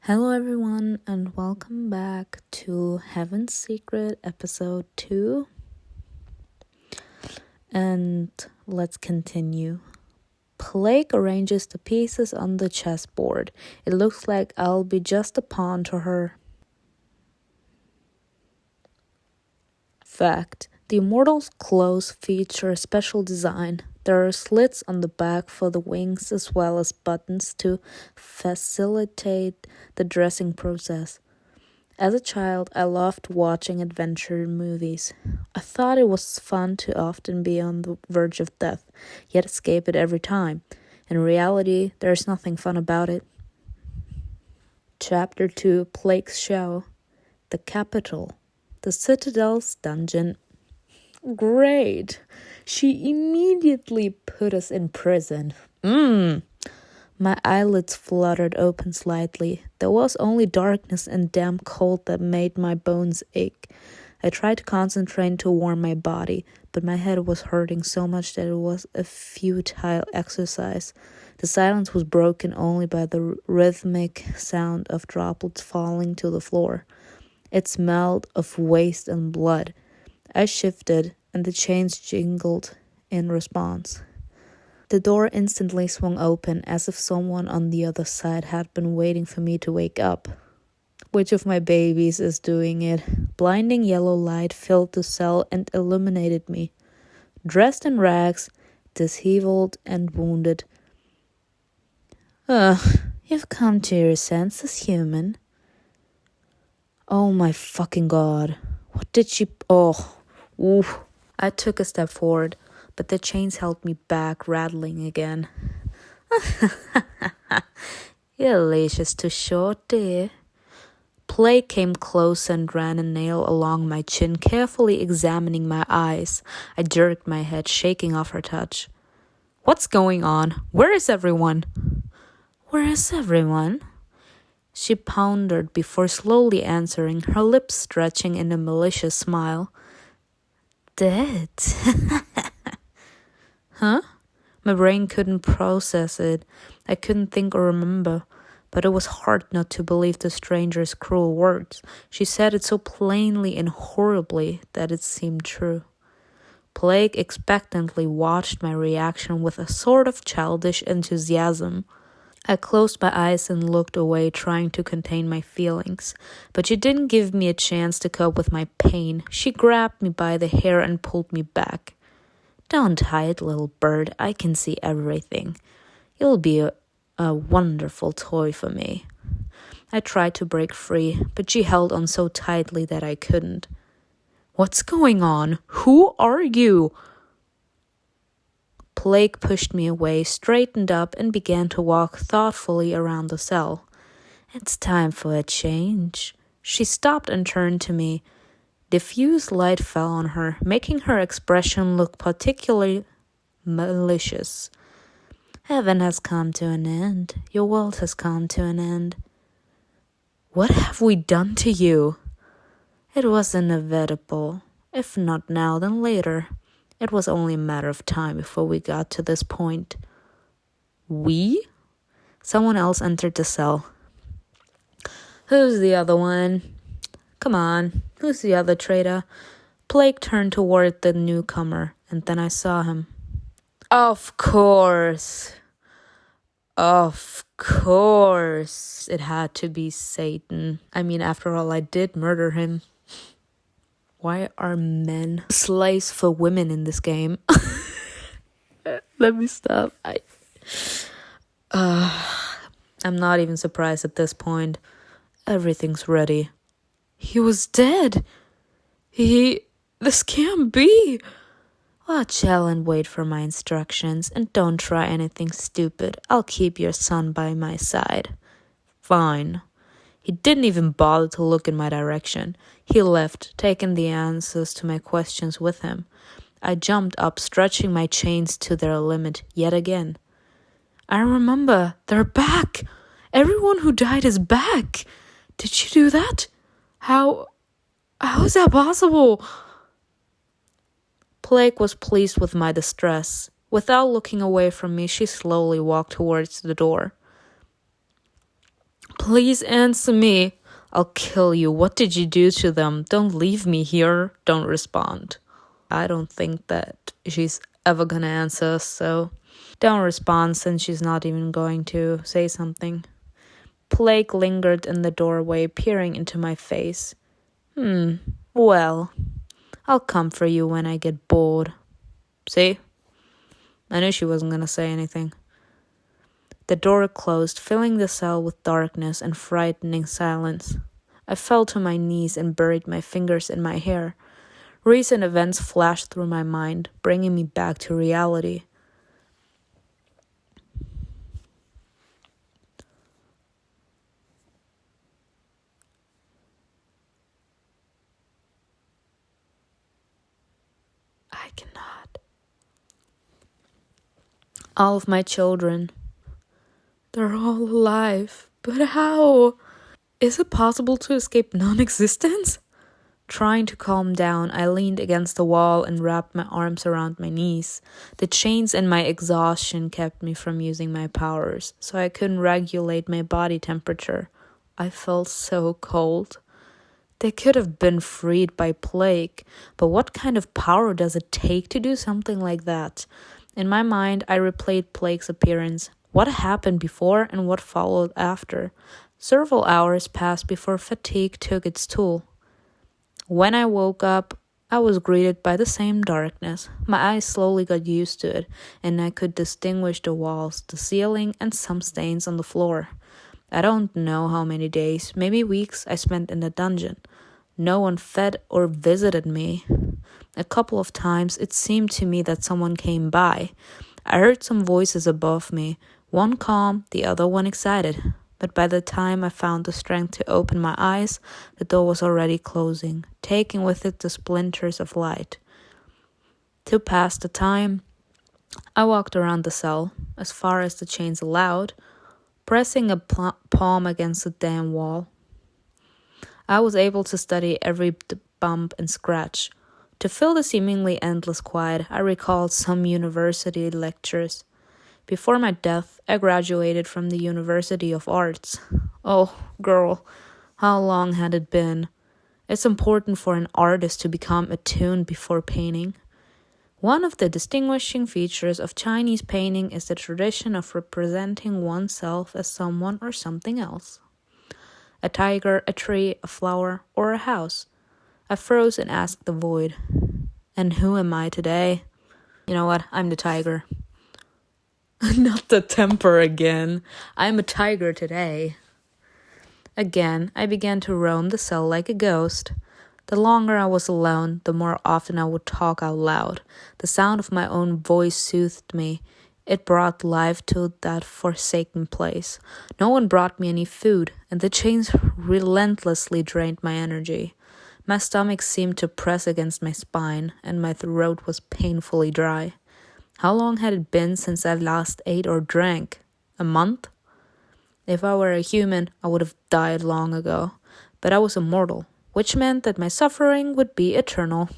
Hello everyone and welcome back to Heaven's Secret episode 2. And let's continue. Plague arranges the pieces on the chessboard. It looks like I'll be just a pawn to her. Fact: the Immortals' clothes feature a special design. There are slits on the back for the wings as well as buttons to facilitate the dressing process. As a child, I loved watching adventure movies. I thought it was fun to often be on the verge of death, yet escape it every time. In reality, there's nothing fun about it. Chapter 2: Plague's Show. The Capital. The Citadel's dungeon. Great! She immediately put us in prison. My eyelids fluttered open slightly. There was only darkness and damp cold that made my bones ache. I tried to concentrate to warm my body, but my head was hurting so much that it was a futile exercise. The silence was broken only by the rhythmic sound of droplets falling to the floor. It smelled of waste and blood. I shifted, and the chains jingled in response. The door instantly swung open, as if someone on the other side had been waiting for me to wake up. Which of my babies is doing it? Blinding yellow light filled the cell and illuminated me. Dressed in rags, disheveled and wounded. You've come to your senses, human. Oh my fucking god. What did she... Oof. I took a step forward, but the chains held me back, rattling again. Your leash is too short, dear. Plague came close and ran a nail along my chin, carefully examining my eyes. I jerked my head, shaking off her touch. What's going on? Where is everyone? Where is everyone? She pondered before slowly answering, her lips stretching in a malicious smile. Dead. Huh? My brain couldn't process it. I couldn't think or remember. But it was hard not to believe the stranger's cruel words. She said it so plainly and horribly that it seemed true. Plague expectantly watched my reaction with a sort of childish enthusiasm. I closed my eyes and looked away, trying to contain my feelings. But she didn't give me a chance to cope with my pain. She grabbed me by the hair and pulled me back. Don't hide, little bird. I can see everything. You'll be a wonderful toy for me. I tried to break free, but she held on so tightly that I couldn't. What's going on? Who are you? Plague pushed me away, straightened up, and began to walk thoughtfully around the cell. It's time for a change. She stopped and turned to me. Diffuse light fell on her, making her expression look particularly malicious. Heaven has come to an end. Your world has come to an end. What have we done to you? It was inevitable. If not now, then later. It was only a matter of time before we got to this point. We? Someone else entered the cell. Who's the other one? Come on, who's the other traitor? Plague turned toward the newcomer, and then I saw him. Of course. Of course. It had to be Satan. I mean, after all, I did murder him. Why are men slaves for women in this game? Let me stop. I'm not even surprised at this point. Everything's ready. He was dead. This can't be. Watch out and wait for my instructions, and don't try anything stupid. I'll keep your son by my side. Fine. He didn't even bother to look in my direction. He left, taking the answers to my questions with him. I jumped up, stretching my chains to their limit yet again. I remember. They're back. Everyone who died is back. Did you do that? How is that possible? Plague was pleased with my distress. Without looking away from me, she slowly walked towards the door. Please answer me. I'll kill you. What did you do to them? Don't leave me here. Don't respond. I don't think that she's ever gonna answer, so don't respond since she's not even going to say something. Plague lingered in the doorway, peering into my face. Well, I'll come for you when I get bored. See? I knew she wasn't gonna say anything. The door closed, filling the cell with darkness and frightening silence. I fell to my knees and buried my fingers in my hair. Recent events flashed through my mind, bringing me back to reality. I cannot. All of my children, they're all alive. But how? Is it possible to escape non-existence? Trying to calm down, I leaned against the wall and wrapped my arms around my knees. The chains and my exhaustion kept me from using my powers, so I couldn't regulate my body temperature. I felt so cold. They could have been freed by plague, but what kind of power does it take to do something like that? In my mind, I replayed Plague's appearance. What happened before and what followed after? Several hours passed before fatigue took its toll. When I woke up, I was greeted by the same darkness. My eyes slowly got used to it, and I could distinguish the walls, the ceiling, and some stains on the floor. I don't know how many days, maybe weeks, I spent in the dungeon. No one fed or visited me. A couple of times it seemed to me that someone came by. I heard some voices above me, one calm, the other one excited. But by the time I found the strength to open my eyes, the door was already closing, taking with it the splinters of light. To pass the time, I walked around the cell, as far as the chains allowed, pressing a palm against the damn wall. I was able to study every bump and scratch. To fill the seemingly endless quiet, I recalled some university lectures. Before my death, I graduated from the University of Arts. Oh, girl, how long had it been? It's important for an artist to become attuned before painting. One of the distinguishing features of Chinese painting is the tradition of representing oneself as someone or something else. A tiger, a tree, a flower, or a house. I froze and asked the void, and who am I today? You know what? I'm the tiger. Not the temper again. I'm a tiger today. Again, I began to roam the cell like a ghost. The longer I was alone, the more often I would talk out loud. The sound of my own voice soothed me. It brought life to that forsaken place. No one brought me any food, and the chains relentlessly drained my energy. My stomach seemed to press against my spine, and my throat was painfully dry. How long had it been since I last ate or drank? A month? If I were a human, I would have died long ago. But I was immortal, which meant that my suffering would be eternal.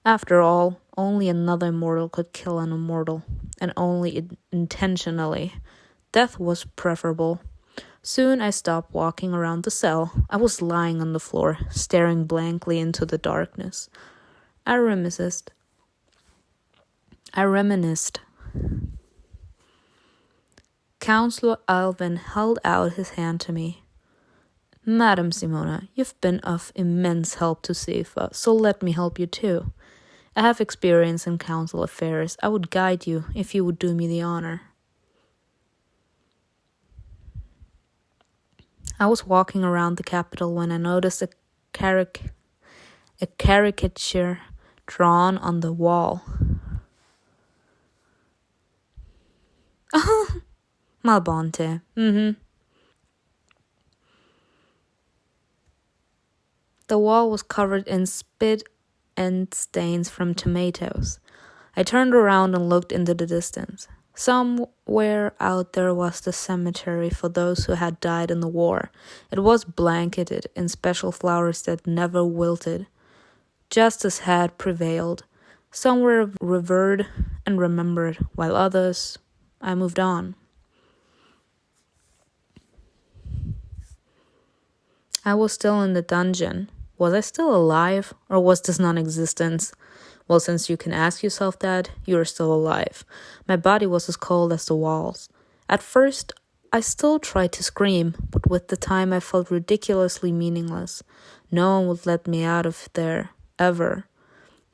After all, only another mortal could kill an immortal, and only intentionally. Death was preferable. Soon I stopped walking around the cell. I was lying on the floor, staring blankly into the darkness. I reminisced. Counselor Alvin held out his hand to me. Madam Simona, you've been of immense help to Sifa, so let me help you too. I have experience in council affairs. I would guide you if you would do me the honor. I was walking around the capital when I noticed a caricature drawn on the wall. Malbonte. The wall was covered in spit and stains from tomatoes. I turned around and looked into the distance. Somewhere out there was the cemetery for those who had died in the war. It was blanketed in special flowers that never wilted. Justice had prevailed. Some were revered and remembered, while others, I moved on. I was still in the dungeon. Was I still alive, or was this non-existence? Well, since you can ask yourself that, you are still alive. My body was as cold as the walls. At first, I still tried to scream, but with the time I felt ridiculously meaningless. No one would let me out of there, ever.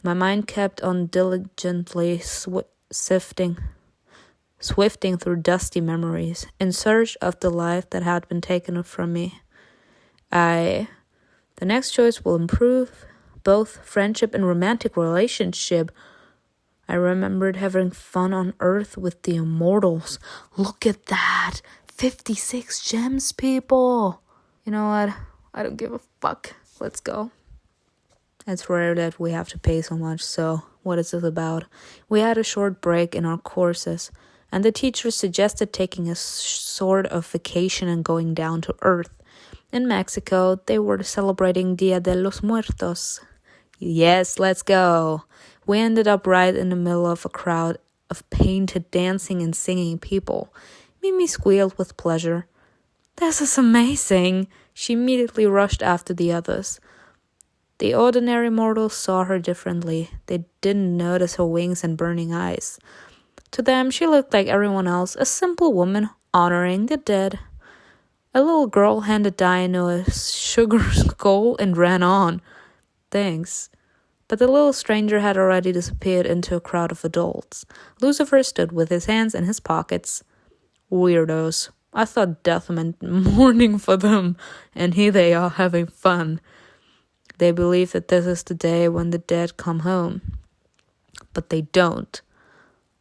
My mind kept on diligently swifting through dusty memories, in search of the life that had been taken from me. The next choice will improve both friendship and romantic relationship. I remembered having fun on Earth with the immortals. Look at that! 56 gems, people! You know what? I don't give a fuck. Let's go. It's rare that we have to pay so much, so what is this about? We had a short break in our courses, and the teacher suggested taking a sort of vacation and going down to Earth. In Mexico, they were celebrating Dia de los Muertos. Yes, let's go. We ended up right in the middle of a crowd of painted, dancing and singing people. Mimi squealed with pleasure. This is amazing. She immediately rushed after the others. The ordinary mortals saw her differently. They didn't notice her wings and burning eyes. To them, she looked like everyone else, a simple woman honoring the dead. A little girl handed Dino a sugar skull and ran on. Thanks. But the little stranger had already disappeared into a crowd of adults. Lucifer stood with his hands in his pockets. Weirdos. I thought death meant mourning for them, and here they are having fun. They believe that this is the day when the dead come home. But they don't.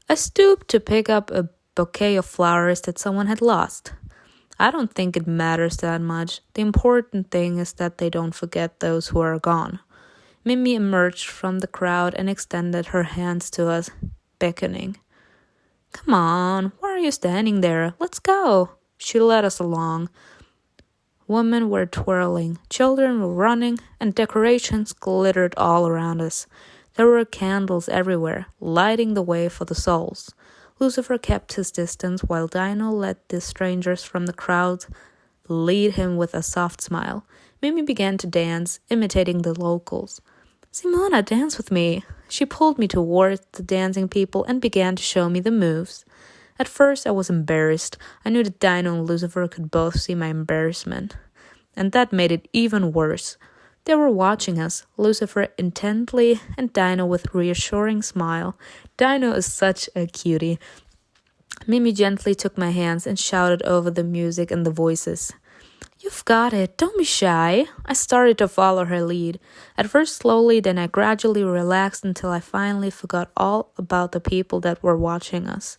I stooped to pick up a bouquet of flowers that someone had lost. I don't think it matters that much. The important thing is that they don't forget those who are gone. Mimi emerged from the crowd and extended her hands to us, beckoning. Come on, why are you standing there? Let's go. She led us along. Women were twirling, children were running, and decorations glittered all around us. There were candles everywhere, lighting the way for the souls. Lucifer kept his distance while Dino let the strangers from the crowd lead him with a soft smile. Mimi began to dance, imitating the locals. Simona, dance with me. She pulled me towards the dancing people and began to show me the moves. At first, I was embarrassed. I knew that Dino and Lucifer could both see my embarrassment. And that made it even worse. They were watching us, Lucifer intently and Dino with a reassuring smile. Dino is such a cutie. Mimi gently took my hands and shouted over the music and the voices. You've got it, don't be shy. I started to follow her lead. At first slowly, then I gradually relaxed until I finally forgot all about the people that were watching us.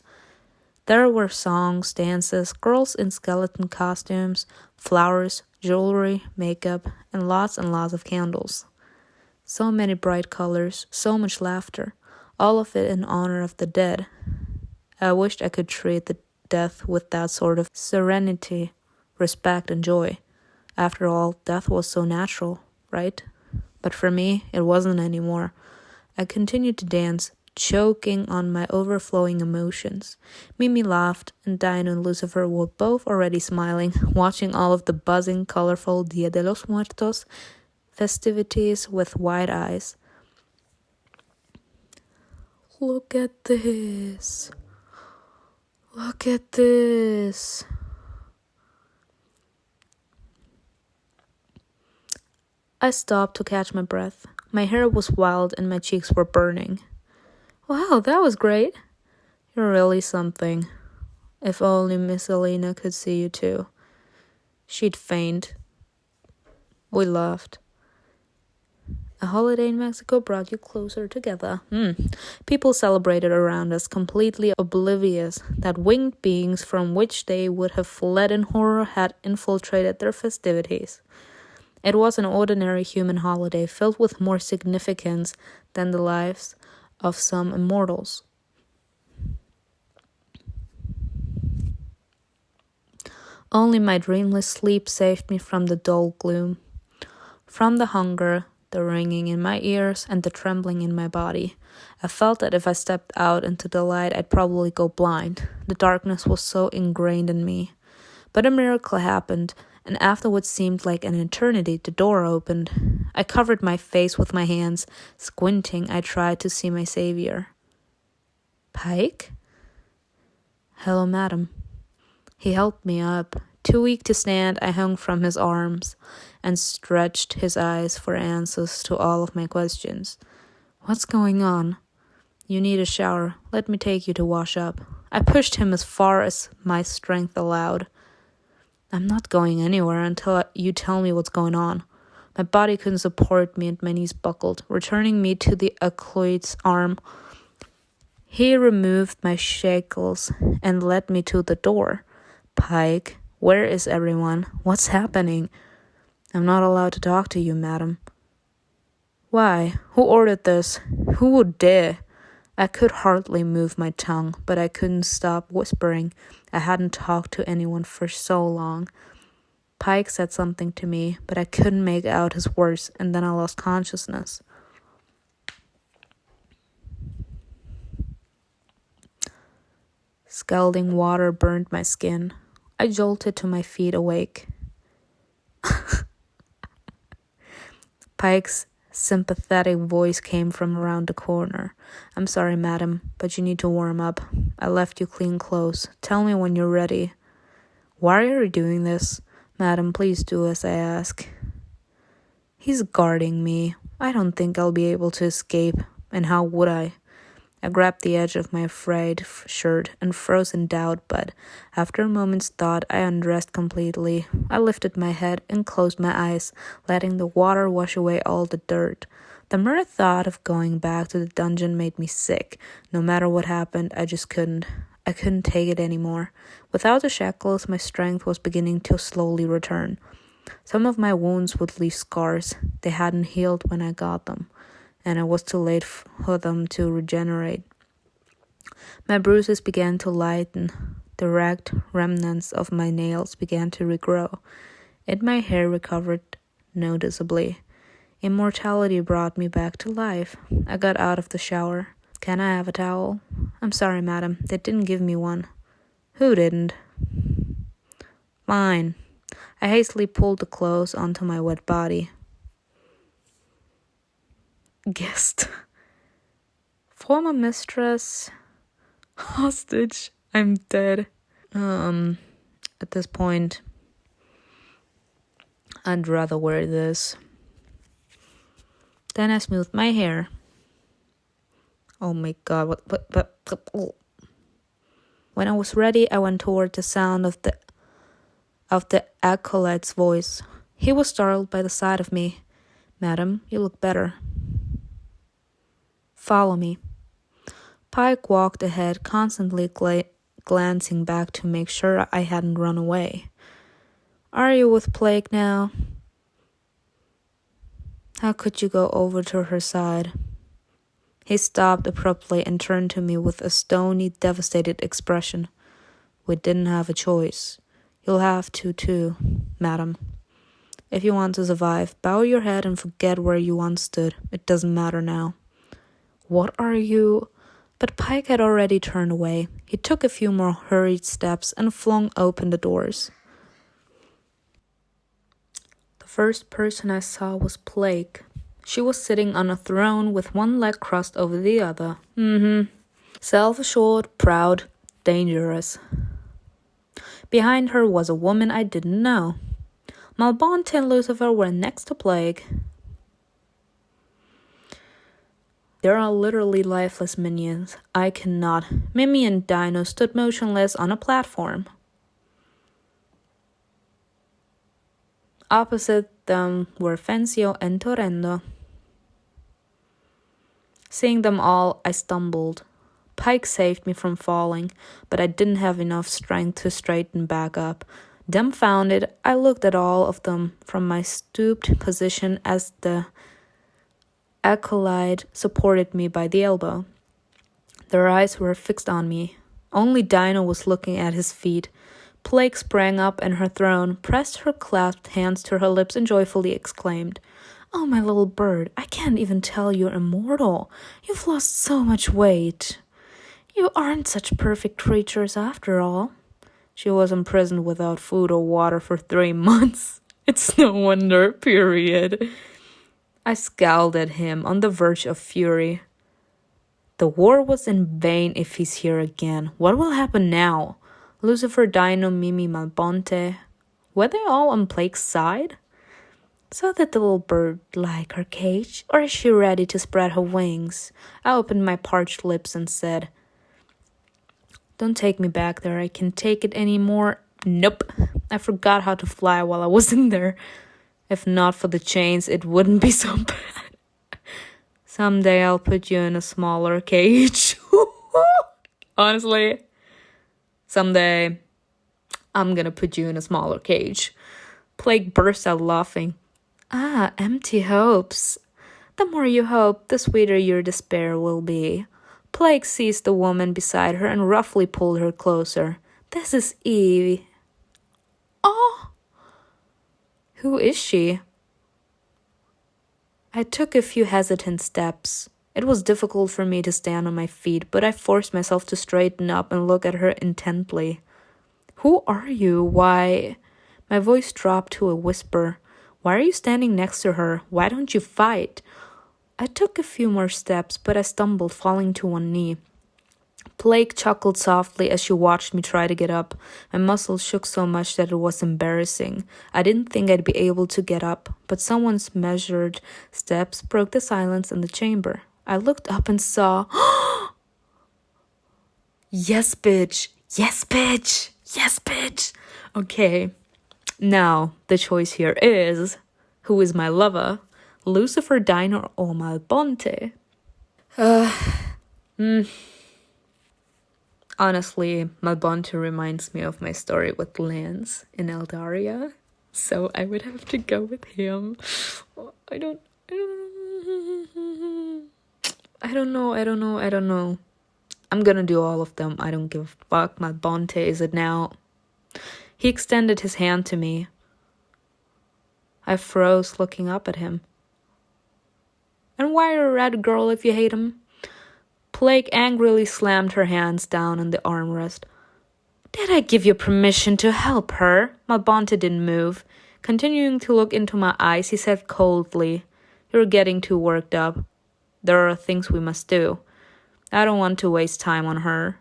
There were songs, dances, girls in skeleton costumes, flowers, jewelry, makeup, and lots of candles. So many bright colors, so much laughter, all of it in honor of the dead. I wished I could treat the death with that sort of serenity, respect, and joy. After all, death was so natural, right? But for me, it wasn't anymore. I continued to dance, choking on my overflowing emotions. Mimi laughed, and Dino and Lucifer were both already smiling, watching all of the buzzing, colorful Dia de los Muertos festivities with wide eyes. Look at this. Look at this. I stopped to catch my breath. My hair was wild and my cheeks were burning. Wow, that was great. You're really something. If only Miss Elena could see you too. She'd faint. We laughed. A holiday in Mexico brought you closer together. People celebrated around us, completely oblivious that winged beings from which they would have fled in horror had infiltrated their festivities. It was an ordinary human holiday filled with more significance than the lives of some immortals. Only my dreamless sleep saved me from the dull gloom, from the hunger, the ringing in my ears, and the trembling in my body. I felt that if I stepped out into the light, I'd probably go blind. The darkness was so ingrained in me. But a miracle happened. and after what seemed like an eternity, the door opened. I covered my face with my hands. Squinting, I tried to see my savior. Pike? Hello, madam. He helped me up. Too weak to stand, I hung from his arms and stretched his eyes for answers to all of my questions. What's going on? You need a shower. Let me take you to wash up. I pushed him as far as my strength allowed. I'm not going anywhere until you tell me what's going on. My body couldn't support me and my knees buckled, returning me to the acolyte's arm. He removed my shackles and led me to the door. Pike, where is everyone? What's happening? I'm not allowed to talk to you, madam. Why? Who ordered this? Who would dare? I could hardly move my tongue, but I couldn't stop whispering. I hadn't talked to anyone for so long. Pike said something to me, but I couldn't make out his words, and then I lost consciousness. Scalding water burned my skin. I jolted to my feet, awake. Pike's sympathetic voice came from around the corner. I'm sorry, madam, but you need to warm up. I left you clean clothes. Tell me when you're ready. Why are you doing this? Madam, please do as I ask. He's guarding me. I don't think I'll be able to escape, and how would I? I grabbed the edge of my frayed shirt and froze in doubt, but after a moment's thought, I undressed completely. I lifted my head and closed my eyes, letting the water wash away all the dirt. The mere thought of going back to the dungeon made me sick. No matter what happened, I just couldn't. I couldn't take it anymore. Without the shackles, my strength was beginning to slowly return. Some of my wounds would leave scars. They hadn't healed when I got them, and it was too late for them to regenerate. My bruises began to lighten. The ragged remnants of my nails began to regrow, and my hair recovered noticeably. Immortality brought me back to life. I got out of the shower. Can I have a towel? I'm sorry, madam. They didn't give me one. Who didn't? Fine. I hastily pulled the clothes onto my wet body. Guest. Former mistress. Hostage. I'm dead. At this point, I'd rather wear this. Then I smoothed my hair. Oh my god, what. When I was ready, I went toward the sound of the acolyte's voice. He was startled by the sight of me. Madam, you look better. Follow me. Pike walked ahead, constantly glancing back to make sure I hadn't run away. Are you with Plague now? How could you go over to her side? He stopped abruptly and turned to me with a stony, devastated expression. We didn't have a choice. You'll have to too, madam. If you want to survive, bow your head and forget where you once stood. It doesn't matter now. What are you? But Pike had already turned away. He took a few more hurried steps and flung open the doors. The first person I saw was Plague. She was sitting on a throne with one leg crossed over the other. Self-assured, proud, dangerous. Behind her was a woman I didn't know. Malbonte and Lucifer were next to Plague. There are literally lifeless minions. I cannot. Mimi and Dino stood motionless on a platform. Opposite them were Fencio and Torrendo. Seeing them all, I stumbled. Pike saved me from falling, but I didn't have enough strength to straighten back up. Dumbfounded, I looked at all of them from my stooped position as the acolyte supported me by the elbow. Their eyes were fixed on me. Only Dino was looking at his feet. Plague sprang up in her throne, pressed her clasped hands to her lips, and joyfully exclaimed, "Oh, my little bird, I can't even tell you're immortal. You've lost so much weight. You aren't such perfect creatures after all." She was imprisoned without food or water for 3 months. It's no wonder, period. I scowled at him, on the verge of fury. The war was in vain if he's here again. What will happen now? Lucifer, Dino, Mimi, Malbonte. Were they all on Plague's side? So did the little bird like her cage, or is she ready to spread her wings? I opened my parched lips and said, "Don't take me back there, I can't take it anymore." Nope, I forgot how to fly while I was in there. If not for the chains, it wouldn't be so bad. Someday I'll put you in a smaller cage. Honestly, someday I'm gonna put you in a smaller cage. Plague burst out laughing. Ah, empty hopes. The more you hope, the sweeter your despair will be. Plague seized the woman beside her and roughly pulled her closer. This is Eve. Oh! Who is she? I took a few hesitant steps. It was difficult for me to stand on my feet, but I forced myself to straighten up and look at her intently. Who are you? Why? My voice dropped to a whisper. Why are you standing next to her? Why don't you fight? I took a few more steps, but I stumbled, falling to one knee. Plague chuckled softly as she watched me try to get up. My muscles shook so much that it was embarrassing. I didn't think I'd be able to get up, but someone's measured steps broke the silence in the chamber. I looked up and saw... Yes, bitch! Yes, bitch! Yes, bitch! Okay, now the choice here is... Who is my lover? Lucifer, Dino, or Malbonte? Honestly, Malbonte reminds me of my story with Lance in Eldaria, so I would have to go with him. I don't know. I'm gonna do all of them. I don't give a fuck. Malbonte, is it now? He extended his hand to me. I froze, looking up at him. And why are you a red girl if you hate him? Plague angrily slammed her hands down on the armrest. Did I give you permission to help her? Malbonte didn't move. Continuing to look into my eyes, he said coldly, You're getting too worked up. There are things we must do. I don't want to waste time on her.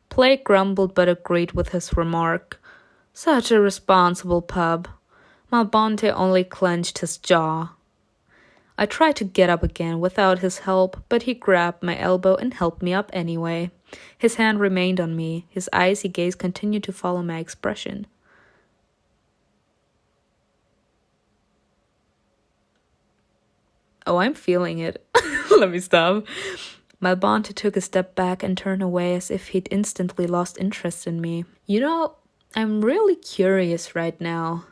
Plague grumbled but agreed with his remark. Such a responsible pub. Malbonte only clenched his jaw. I tried to get up again without his help, but he grabbed my elbow and helped me up anyway. His hand remained on me. His icy gaze continued to follow my expression. Oh, I'm feeling it. Let me stop. Malbonte took a step back and turned away as if he'd instantly lost interest in me. You know, I'm really curious right now.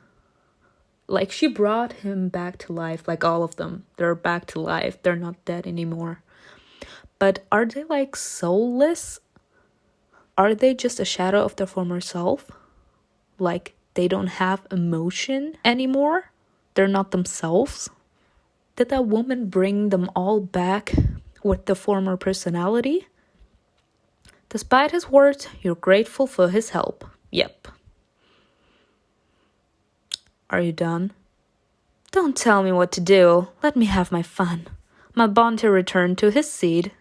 Like, she brought him back to life, like all of them. They're back to life. They're not dead anymore. But are they like soulless? Are they just a shadow of their former self? Like, they don't have emotion anymore? They're not themselves? Did that woman bring them all back with the former personality? Despite his words, you're grateful for his help. Yep. Are you done? Don't tell me what to do. Let me have my fun. Malbonte returned to his seat.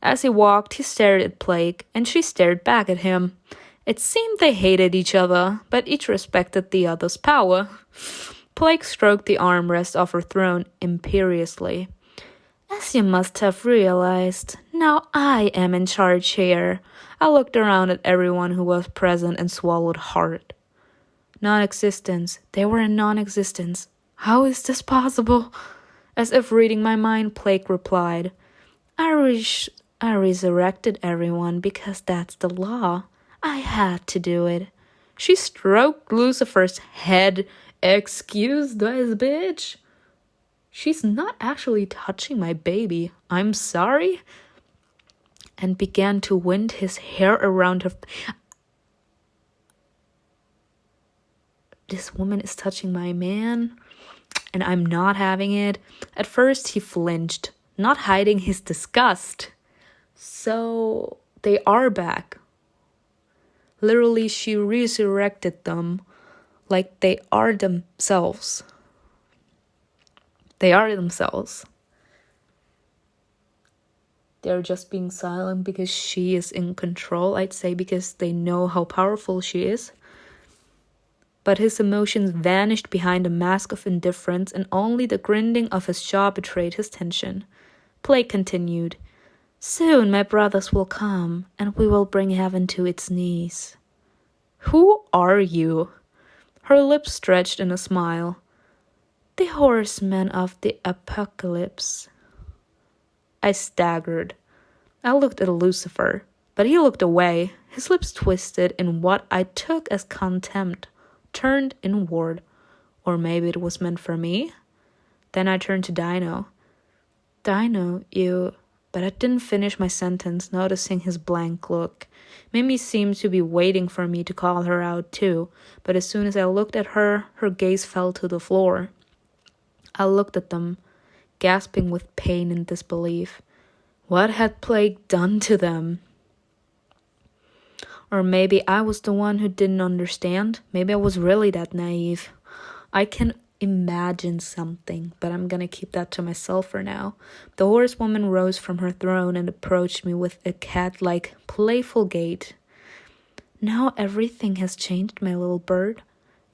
As he walked, he stared at Plague, and she stared back at him. It seemed they hated each other, but each respected the other's power. Plague stroked the armrest of her throne imperiously. As you must have realized, now I am in charge here. I looked around at everyone who was present and swallowed hard. Non-existence. They were in non-existence. How is this possible? As if reading my mind, Plague replied, I resurrected everyone because that's the law. I had to do it. She stroked Lucifer's head. Excuse this bitch? She's not actually touching my baby. I'm sorry. And began to wind his hair around her. This woman is touching my man, and I'm not having it. At first, he flinched, not hiding his disgust. So, they are back. Literally, she resurrected them like they are themselves. They are themselves. They're just being silent because she is in control, I'd say, because they know how powerful she is. But his emotions vanished behind a mask of indifference, and only the grinding of his jaw betrayed his tension. Plague continued. Soon my brothers will come, and we will bring heaven to its knees. Who are you? Her lips stretched in a smile. The horsemen of the apocalypse. I staggered. I looked at Lucifer, but he looked away, his lips twisted in what I took as contempt, turned inward. Or maybe it was meant for me? Then I turned to Dino. Dino, you... But I didn't finish my sentence, noticing his blank look. Mimi seemed to be waiting for me to call her out too, but as soon as I looked at her, her gaze fell to the floor. I looked at them, gasping with pain and disbelief. What had Plague done to them? Or maybe I was the one who didn't understand. Maybe I was really that naive. I can imagine something, but I'm gonna keep that to myself for now. The horsewoman rose from her throne and approached me with a cat-like, playful gait. Now everything has changed, my little bird.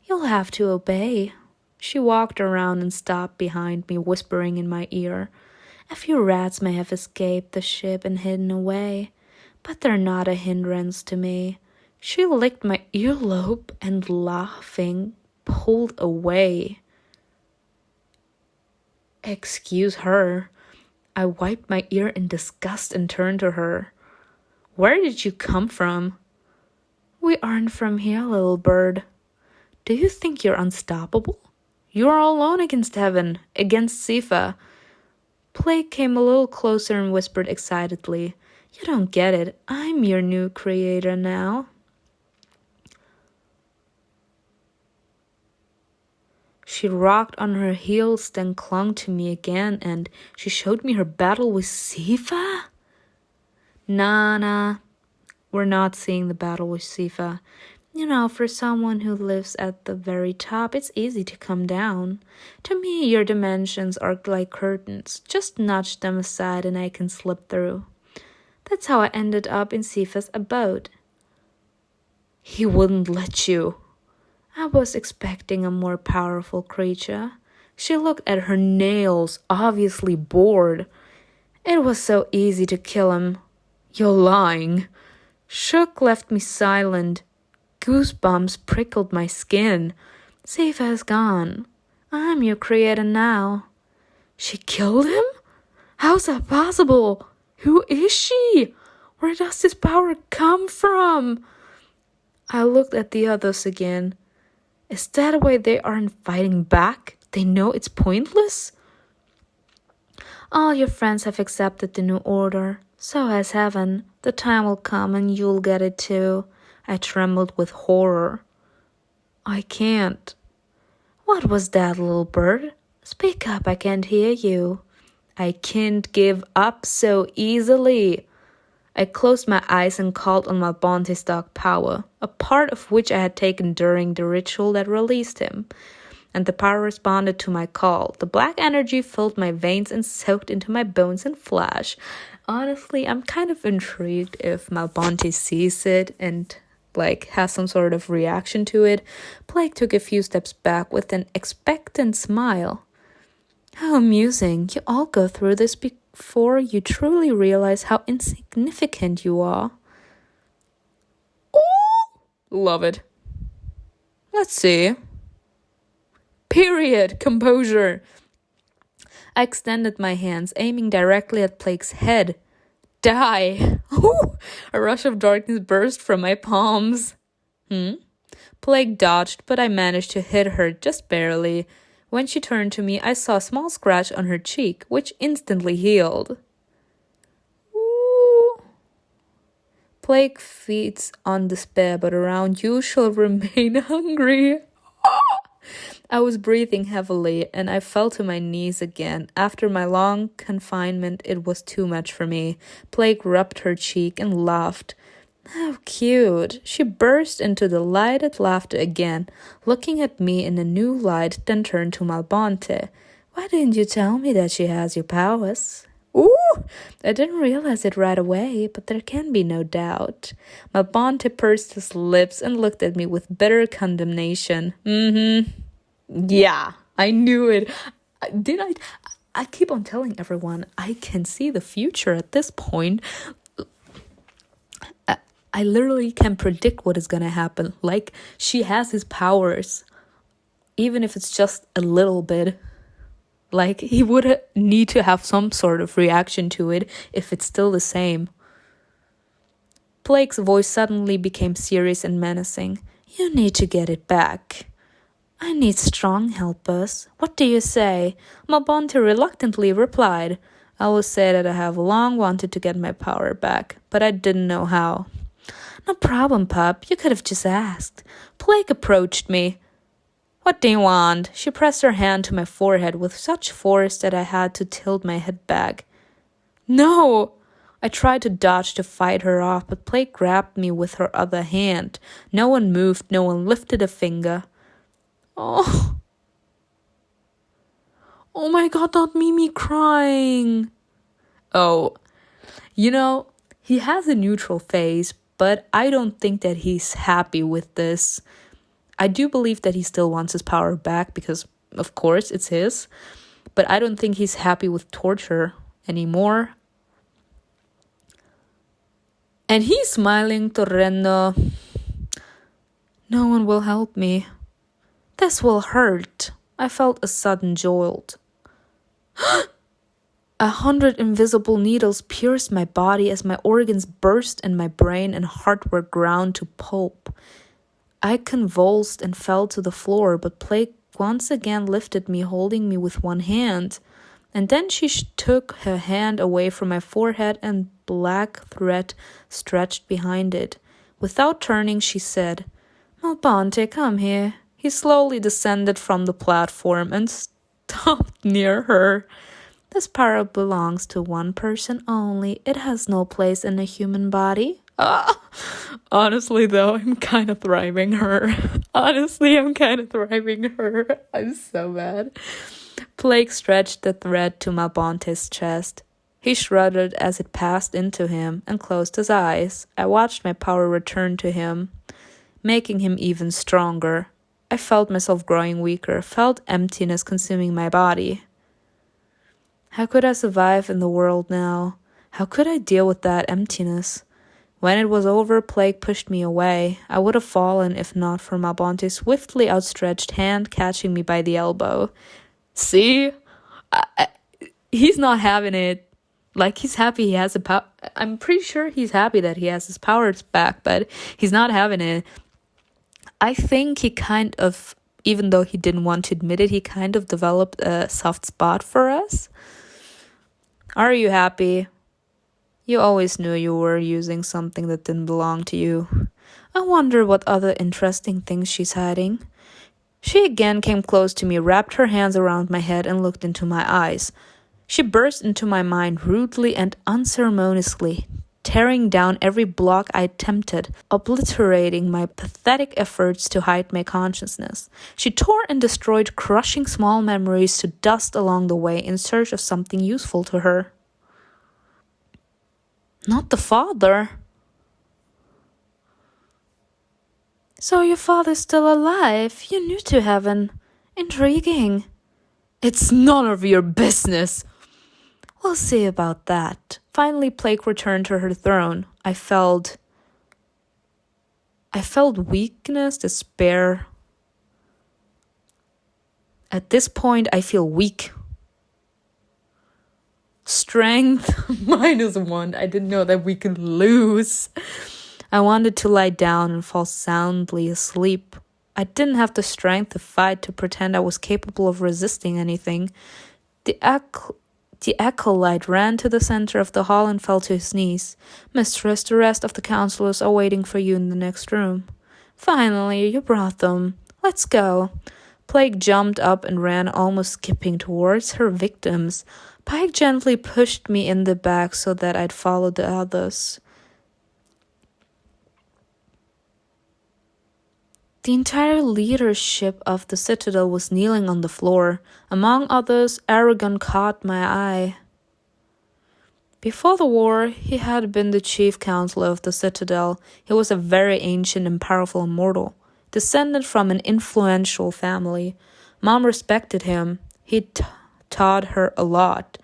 You'll have to obey. She walked around and stopped behind me, whispering in my ear. A few rats may have escaped the ship and hidden away, but they're not a hindrance to me. She licked my earlobe and, laughing, pulled away. Excuse her. I wiped my ear in disgust and turned to her. Where did you come from? We aren't from here, little bird. Do you think you're unstoppable? You're alone against heaven, against Sifa. Plague came a little closer and whispered excitedly. You don't get it. I'm your new creator now. She rocked on her heels, then clung to me again, and she showed me her battle with Sifa? Nah, we're not seeing the battle with Sifa. You know, for someone who lives at the very top, it's easy to come down. To me, your dimensions are like curtains. Just nudge them aside and I can slip through. That's how I ended up in Sifa's abode. He wouldn't let you. I was expecting a more powerful creature. She looked at her nails, obviously bored. It was so easy to kill him. You're lying. Shook left me silent. Goosebumps prickled my skin. Sifa is gone. I'm your creator now. She killed him? How's that possible? Who is she? Where does this power come from? I looked at the others again. Is that why they aren't fighting back? They know it's pointless? All your friends have accepted the new order. So has heaven. The time will come and you'll get it too. I trembled with horror. I can't. What was that, little bird? Speak up, I can't hear you. I can't give up so easily. I closed my eyes and called on Malbonte's dark power, a part of which I had taken during the ritual that released him. And the power responded to my call. The black energy filled my veins and soaked into my bones and flesh. Honestly, I'm kind of intrigued if Malbonte sees it and has some sort of reaction to it. Plague took a few steps back with an expectant smile. How amusing. You all go through this before you truly realize how insignificant you are. Oh, love it. Let's see. Period. Composure. I extended my hands, aiming directly at Plague's head. Die! A rush of darkness burst from my palms. Plague dodged, but I managed to hit her just barely. When she turned to me, I saw a small scratch on her cheek, which instantly healed. Ooh. Plague feeds on despair, but around you shall remain hungry. I was breathing heavily, and I fell to my knees again. After my long confinement, it was too much for me. Plague rubbed her cheek and laughed. How cute. She burst into delighted laughter again, looking at me in a new light, then turned to Malbonte. Why didn't you tell me that she has your powers? Ooh! I didn't realize it right away, but there can be no doubt. Malbonte pursed his lips and looked at me with bitter condemnation. Yeah, I knew it. Did I keep on telling everyone I can see the future at this point. I literally can predict what is gonna happen. Like, she has his powers, even if it's just a little bit. Like, he would need to have some sort of reaction to it if it's still the same. Blake's voice suddenly became serious and menacing. You need to get it back. I need strong helpers. What do you say? Malbonte reluctantly replied. I will say that I have long wanted to get my power back, but I didn't know how. No problem, pup. You could have just asked. Blake approached me. What do you want? She pressed her hand to my forehead with such force that I had to tilt my head back. No! I tried to dodge to fight her off, but Blake grabbed me with her other hand. No one moved, no one lifted a finger. Oh my god, not Mimi crying. Oh, he has a neutral face, but I don't think that he's happy with this. I do believe that he still wants his power back because, of course, it's his. But I don't think he's happy with torture anymore. And he's smiling, Torrendo. No one will help me. This will hurt. I felt a sudden jolt. 100 invisible needles pierced my body as my organs burst and my brain and heart were ground to pulp. I convulsed and fell to the floor, but Blake once again lifted me, holding me with one hand. And then she took her hand away from my forehead and black thread stretched behind it. Without turning, she said, Malbonte, come here. He slowly descended from the platform and stopped near her. This power belongs to one person only. It has no place in a human body. Honestly, though, I'm kind of thriving her. I'm so mad. Blake stretched the thread to Malbonte's chest. He shuddered as it passed into him and closed his eyes. I watched my power return to him, making him even stronger. I felt myself growing weaker, felt emptiness consuming my body. How could I survive in the world now? How could I deal with that emptiness? When it was over, Blake pushed me away. I would have fallen if not for Malbonte's swiftly outstretched hand catching me by the elbow. See? He's not having it. Like, he's happy he has a power. I'm pretty sure he's happy that he has his powers back, but he's not having it. I think he kind of, even though he didn't want to admit it, he kind of developed a soft spot for us. Are you happy? You always knew you were using something that didn't belong to you. I wonder what other interesting things she's hiding. She again came close to me, wrapped her hands around my head, and looked into my eyes. She burst into my mind rudely and unceremoniously, tearing down every block I attempted, obliterating my pathetic efforts to hide my consciousness. She tore and destroyed, crushing small memories to dust along the way in search of something useful to her. Not the father. So your father's still alive? You're new to heaven. Intriguing. It's none of your business. We'll see about that. Finally, Blake returned to her throne. I felt weakness, despair. At this point, I feel weak. Strength, -1. I didn't know that we could lose. I wanted to lie down and fall soundly asleep. I didn't have the strength to fight, to pretend I was capable of resisting anything. The acolyte ran to the center of the hall and fell to his knees. Mistress, the rest of the counselors are waiting for you in the next room. Finally, you brought them. Let's go. Blake jumped up and ran, almost skipping towards her victims. Pike gently pushed me in the back so that I'd follow the others. The entire leadership of the Citadel was kneeling on the floor. Among others, Aragon caught my eye. Before the war, he had been the chief counselor of the Citadel. He was a very ancient and powerful immortal, descended from an influential family. Mom respected him. He taught her a lot.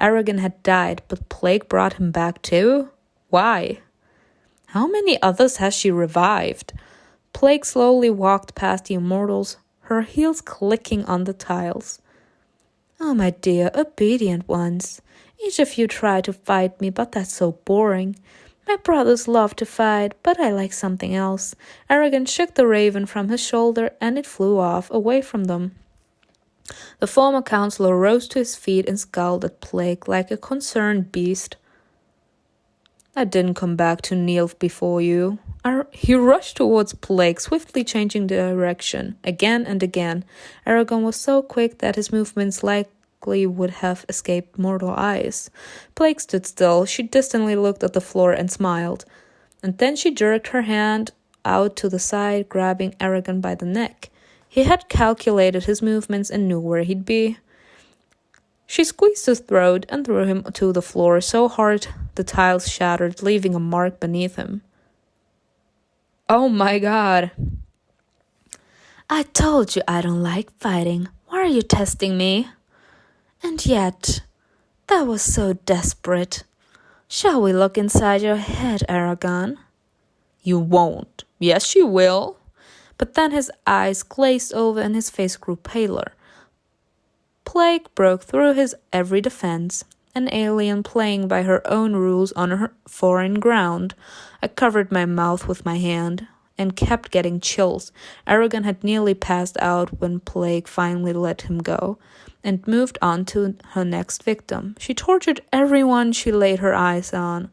Aragon had died, but Plague brought him back too? Why? How many others has she revived? Plague slowly walked past the immortals, her heels clicking on the tiles. Oh, my dear, obedient ones. Each of you tried to fight me, but that's so boring. My brothers love to fight, but I like something else. Aragon shook the raven from his shoulder, and it flew off, away from them. The former counselor rose to his feet and scowled at Plague like a concerned beast. I didn't come back to kneel before you. He rushed towards Plague, swiftly changing direction, again and again. Aragon was so quick that his movements likely would have escaped mortal eyes. Plague stood still. She distantly looked at the floor and smiled. And then she jerked her hand out to the side, grabbing Aragon by the neck. He had calculated his movements and knew where he'd be. She squeezed his throat and threw him to the floor so hard the tiles shattered, leaving a mark beneath him. Oh my God. I told you I don't like fighting. Why are you testing me? And yet, that was so desperate. Shall we look inside your head, Aragon? You won't. Yes, you will. But then his eyes glazed over and his face grew paler. Plague broke through his every defense, an alien playing by her own rules on her foreign ground. I covered my mouth with my hand and kept getting chills. Aragon had nearly passed out when Plague finally let him go and moved on to her next victim. She tortured everyone she laid her eyes on.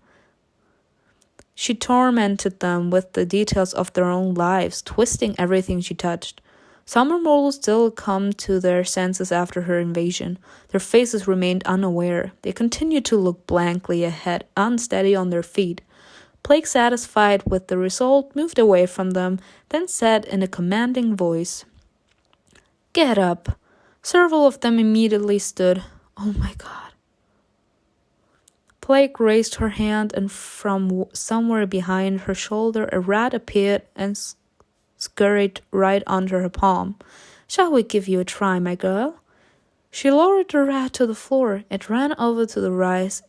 She tormented them with the details of their own lives, twisting everything she touched. Some immortals still come to their senses after her invasion. Their faces remained unaware. They continued to look blankly ahead, unsteady on their feet. Plague, satisfied with the result, moved away from them, then said in a commanding voice, "Get up." Several of them immediately stood. Oh my God. Plague raised her hand, and from somewhere behind her shoulder a rat appeared and scurried right under her palm. "Shall we give you a try, my girl?" She lowered the rat to the floor. It ran over to the risen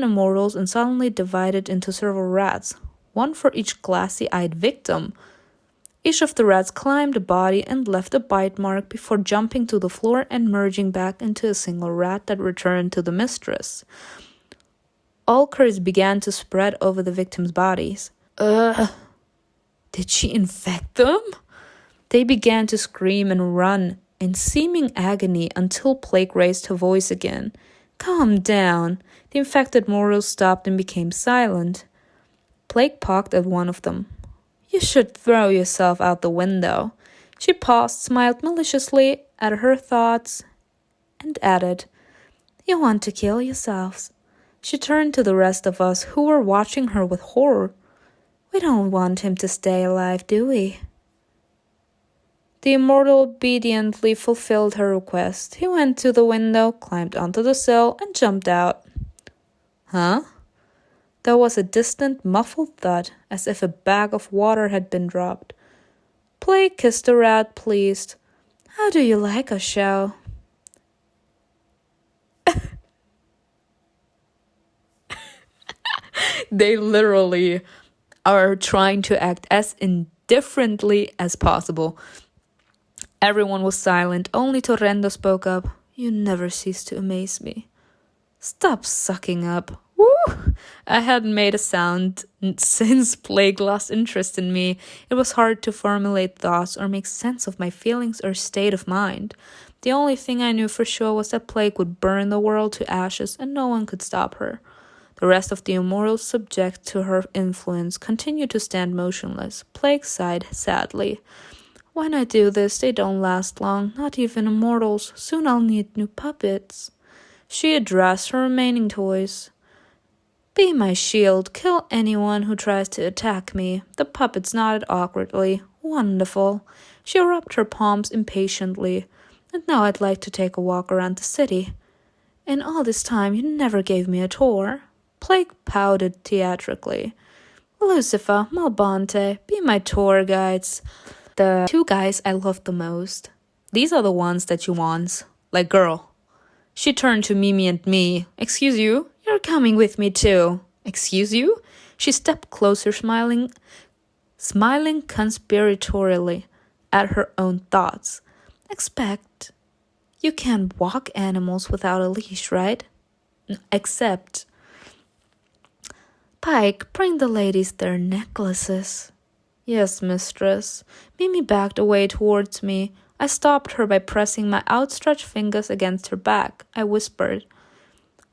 immortals and suddenly divided into several rats, one for each glassy-eyed victim. Each of the rats climbed a body and left a bite mark before jumping to the floor and merging back into a single rat that returned to the mistress. Ulcers began to spread over the victims' bodies. Did she infect them? They began to scream and run in seeming agony until Plague raised her voice again. "Calm down." The infected mortals stopped and became silent. Plague poked at one of them. "You should throw yourself out the window." She paused, smiled maliciously at her thoughts, and added, "You want to kill yourselves." She turned to the rest of us, who were watching her with horror. "We don't want him to stay alive, do we?" The immortal obediently fulfilled her request. He went to the window, climbed onto the sill, and jumped out. Huh? There was a distant, muffled thud, as if a bag of water had been dropped. Plague kissed the rat, pleased. "How do you like our show?" They literally are trying to act as indifferently as possible. Everyone was silent. Only Torrendo spoke up. "You never cease to amaze me." "Stop sucking up." Woo! I hadn't made a sound since Plague lost interest in me. It was hard to formulate thoughts or make sense of my feelings or state of mind. The only thing I knew for sure was that Plague would burn the world to ashes and no one could stop her. The rest of the immortals, subject to her influence, continued to stand motionless. Plague sighed sadly. "When I do this, they don't last long, not even immortals. Soon I'll need new puppets." She addressed her remaining toys. Be my shield. Kill anyone who tries to attack me. The puppets nodded awkwardly. Wonderful. She rubbed her palms impatiently. And now I'd like to take a walk around the city. In all this time, you never gave me a tour. Plague pouted theatrically. Lucifer, Malbonte, be my tour guides. The two guys I love the most. These are the ones that you want. Like, girl. She turned to Mimi and me. Excuse you? You're coming with me too. Excuse you? She stepped closer, smiling conspiratorially at her own thoughts. Expect you can't walk animals without a leash, right? Except Pike, bring the ladies their necklaces. Yes, mistress. Mimi backed away towards me. I stopped her by pressing my outstretched fingers against her back. I whispered,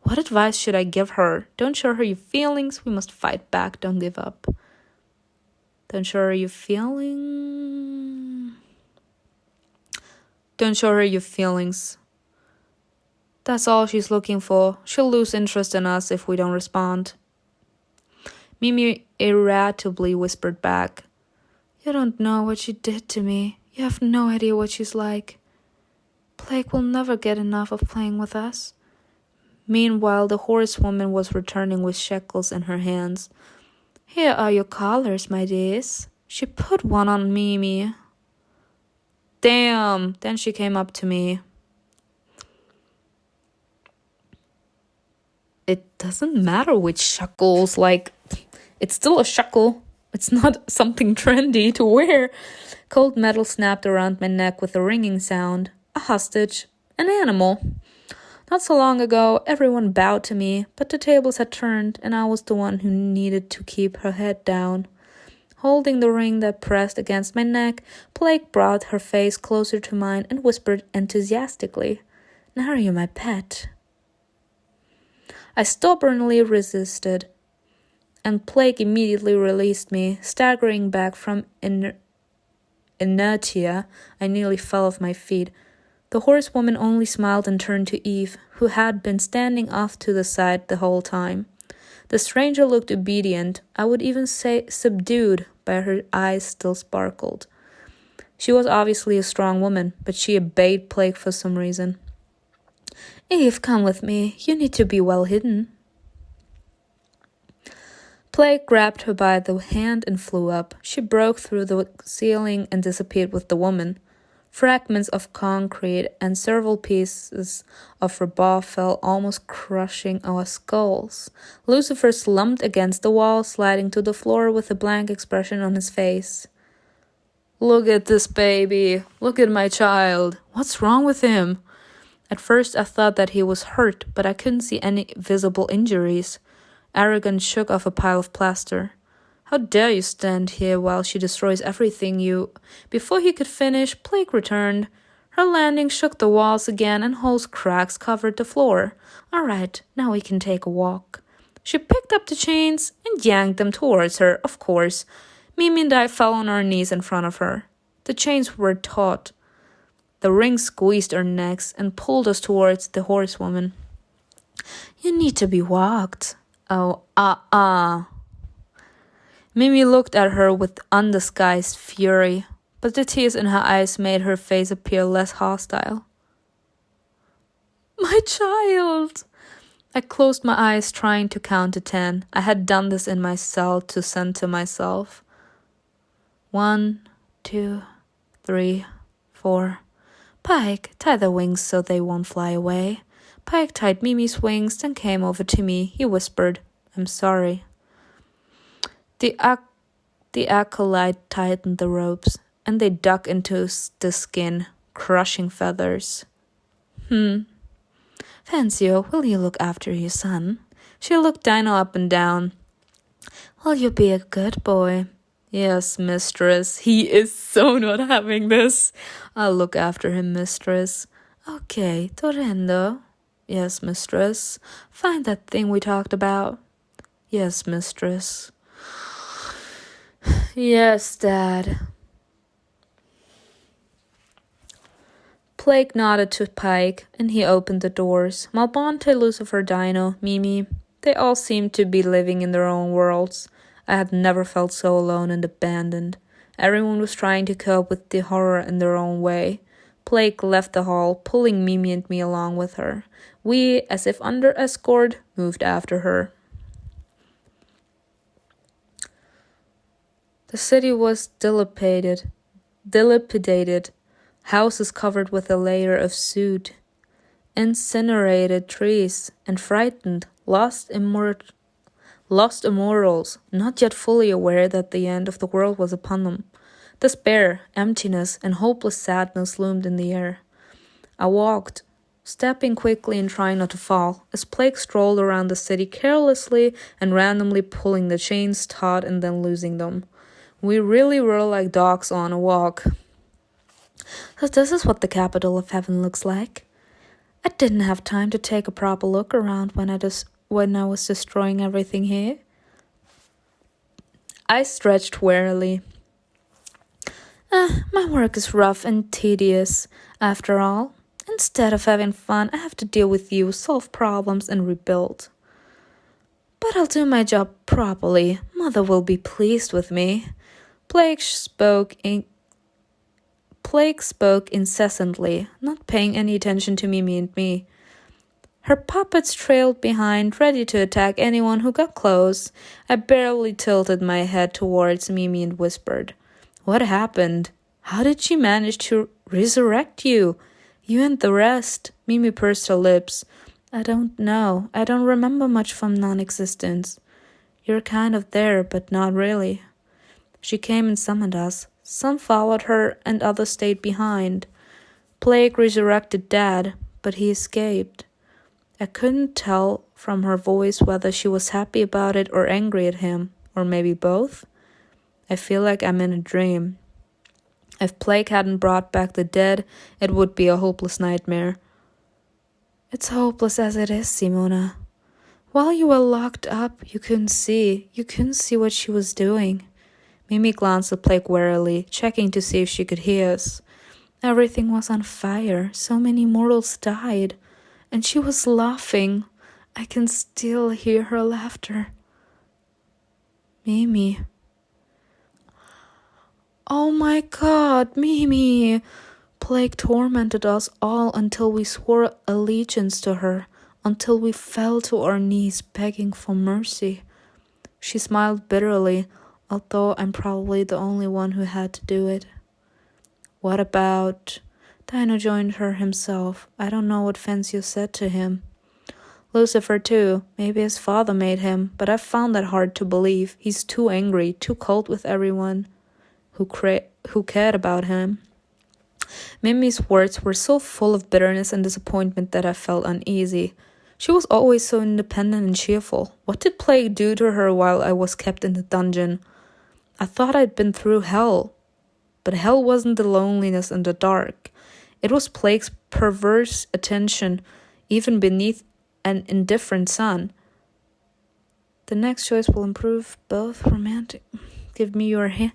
what advice should I give her? Don't show her your feelings. We must fight back. Don't give up. Don't show her your feelings. Don't show her your feelings. That's all she's looking for. She'll lose interest in us if we don't respond. Mimi irritably whispered back, you don't know what she did to me. You have no idea what she's like. Plague will never get enough of playing with us. Meanwhile, the horsewoman was returning with shekels in her hands. Here are your collars, my dears. She put one on Mimi. Damn! Then she came up to me. It doesn't matter which shekels, it's still a shekel. It's not something trendy to wear. Cold metal snapped around my neck with a ringing sound. A hostage. An animal. Not so long ago, everyone bowed to me, but the tables had turned, and I was the one who needed to keep her head down. Holding the ring that pressed against my neck, Plague brought her face closer to mine and whispered enthusiastically, now you're my pet. I stubbornly resisted, and Plague immediately released me. Staggering back from inertia, I nearly fell off my feet. The horsewoman only smiled and turned to Eve, who had been standing off to the side the whole time. The stranger looked obedient, I would even say subdued, but her eyes still sparkled. She was obviously a strong woman, but she obeyed Plague for some reason. Eve, come with me. You need to be well hidden. Plague grabbed her by the hand and flew up. She broke through the ceiling and disappeared with the woman. Fragments of concrete and several pieces of rebar fell, almost crushing our skulls. Lucifer slumped against the wall, sliding to the floor with a blank expression on his face. Look at this baby. Look at my child. What's wrong with him? At first I thought that he was hurt, but I couldn't see any visible injuries. Aragon shook off a pile of plaster. How dare you stand here while she destroys everything you... Before he could finish, Plague returned. Her landing shook the walls again and hose cracks covered the floor. All right, now we can take a walk. She picked up the chains and yanked them towards her, of course. Mimi and I fell on our knees in front of her. The chains were taut. The rings squeezed our necks and pulled us towards the horsewoman. You need to be walked. Oh, Mimi looked at her with undisguised fury, but the tears in her eyes made her face appear less hostile. My child! I closed my eyes, trying to count to 10. I had done this in my cell to center myself. 1, 2, 3, 4. Pike, tie the wings so they won't fly away. Pike tied Mimi's wings, then came over to me. He whispered, I'm sorry. The acolyte tightened the ropes, and they dug into the skin, crushing feathers. Fancio, will you look after your son? She looked Dino up and down. Will you be a good boy? Yes, mistress. He is so not having this. I'll look after him, mistress. Okay, Torrendo. Yes, mistress. Find that thing we talked about. Yes, mistress. Yes, Dad. Plague nodded to Pike, and he opened the doors. Malbonte, Lucifer, Dino, Mimi. They all seemed to be living in their own worlds. I had never felt so alone and abandoned. Everyone was trying to cope with the horror in their own way. Blake left the hall, pulling Mimi and me along with her. We, as if under escort, moved after her. The city was dilapidated, houses covered with a layer of soot, incinerated trees, and frightened, lost immortals, not yet fully aware that the end of the world was upon them. Despair, emptiness, and hopeless sadness loomed in the air. I walked, stepping quickly and trying not to fall, as Blake strolled around the city carelessly and randomly pulling the chains taut and then losing them. We really were like dogs on a walk. So this is what the capital of heaven looks like. I didn't have time to take a proper look around when I was destroying everything here. I stretched wearily. My work is rough and tedious, after all. Instead of having fun, I have to deal with you, solve problems, and rebuild. But I'll do my job properly. Mother will be pleased with me. Blake spoke incessantly, not paying any attention to Mimi and me. Her puppets trailed behind, ready to attack anyone who got close. I barely tilted my head towards Mimi and whispered, "What happened? How did she manage to resurrect you? You and the rest?" Mimi pursed her lips. "I don't know. I don't remember much from non-existence. You're kind of there, but not really. She came and summoned us. Some followed her and others stayed behind. Blake resurrected Dad, but he escaped. I couldn't tell from her voice whether she was happy about it or angry at him, or maybe both. I feel like I'm in a dream. If Blake hadn't brought back the dead, it would be a hopeless nightmare." "It's hopeless as it is, Simona. While you were locked up, you couldn't see what she was doing." Mimi glanced at Blake warily, checking to see if she could hear us. "Everything was on fire. So many mortals died. And she was laughing. I can still hear her laughter." "Mimi." "Oh my God, Mimi!" Blake tormented us all until we swore allegiance to her, until we fell to our knees begging for mercy. She smiled bitterly, although I'm probably the only one who had to do it. "What about..." Dino joined her himself. I don't know what Fenzio said to him. "Lucifer too. Maybe his father made him, but I found that hard to believe. He's too angry, too cold with everyone who cared about him." Mimi's words were so full of bitterness and disappointment that I felt uneasy. She was always so independent and cheerful. What did Blake do to her while I was kept in the dungeon? I thought I'd been through hell. But hell wasn't the loneliness and the dark. It was Blake's perverse attention, even beneath an indifferent sun. "The next choice will improve both romantic..." "Give me your hand."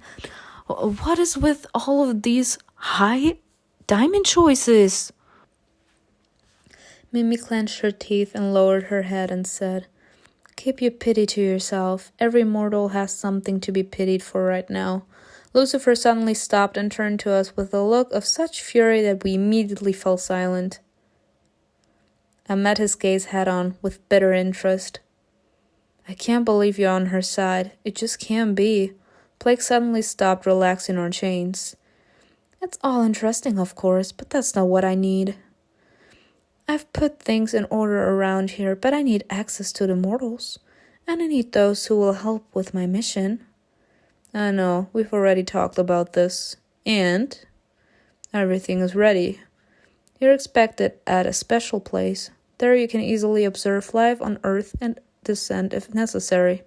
What is with all of these high diamond choices? Mimi clenched her teeth and lowered her head and said, "Keep your pity to yourself. Every mortal has something to be pitied for right now." Lucifer suddenly stopped and turned to us with a look of such fury that we immediately fell silent. I met his gaze head-on with bitter interest. "I can't believe you're on her side. It just can't be." Blake suddenly stopped relaxing our chains. "It's all interesting, of course, but that's not what I need. I've put things in order around here, but I need access to the mortals. And I need those who will help with my mission." "I know, we've already talked about this. And everything is ready. You're expected at a special place. There you can easily observe life on Earth and descend if necessary.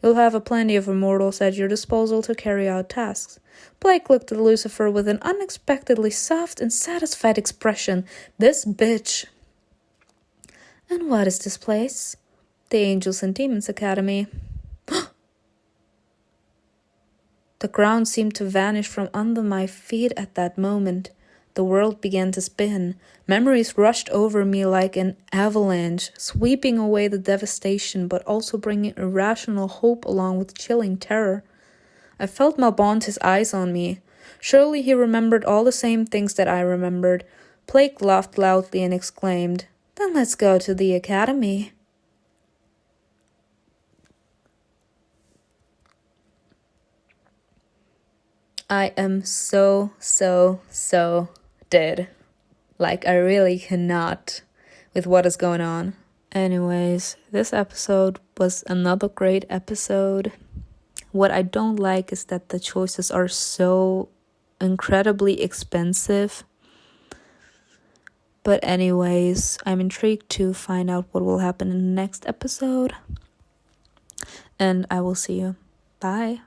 You'll have plenty of immortals at your disposal to carry out tasks." Blake looked at Lucifer with an unexpectedly soft and satisfied expression. This bitch. "And what is this place?" "The Angels and Demons Academy." The ground seemed to vanish from under my feet at that moment. The world began to spin. Memories rushed over me like an avalanche, sweeping away the devastation, but also bringing irrational hope along with chilling terror. I felt Malbonte's eyes on me. Surely he remembered all the same things that I remembered. Blake laughed loudly and exclaimed, "Then let's go to the academy." I am so dead. Like, I really cannot with what is going on. Anyways, this episode was another great episode. What I don't like is that the choices are so incredibly expensive. But anyways, I'm intrigued to find out what will happen in the next episode. And I will see you. Bye.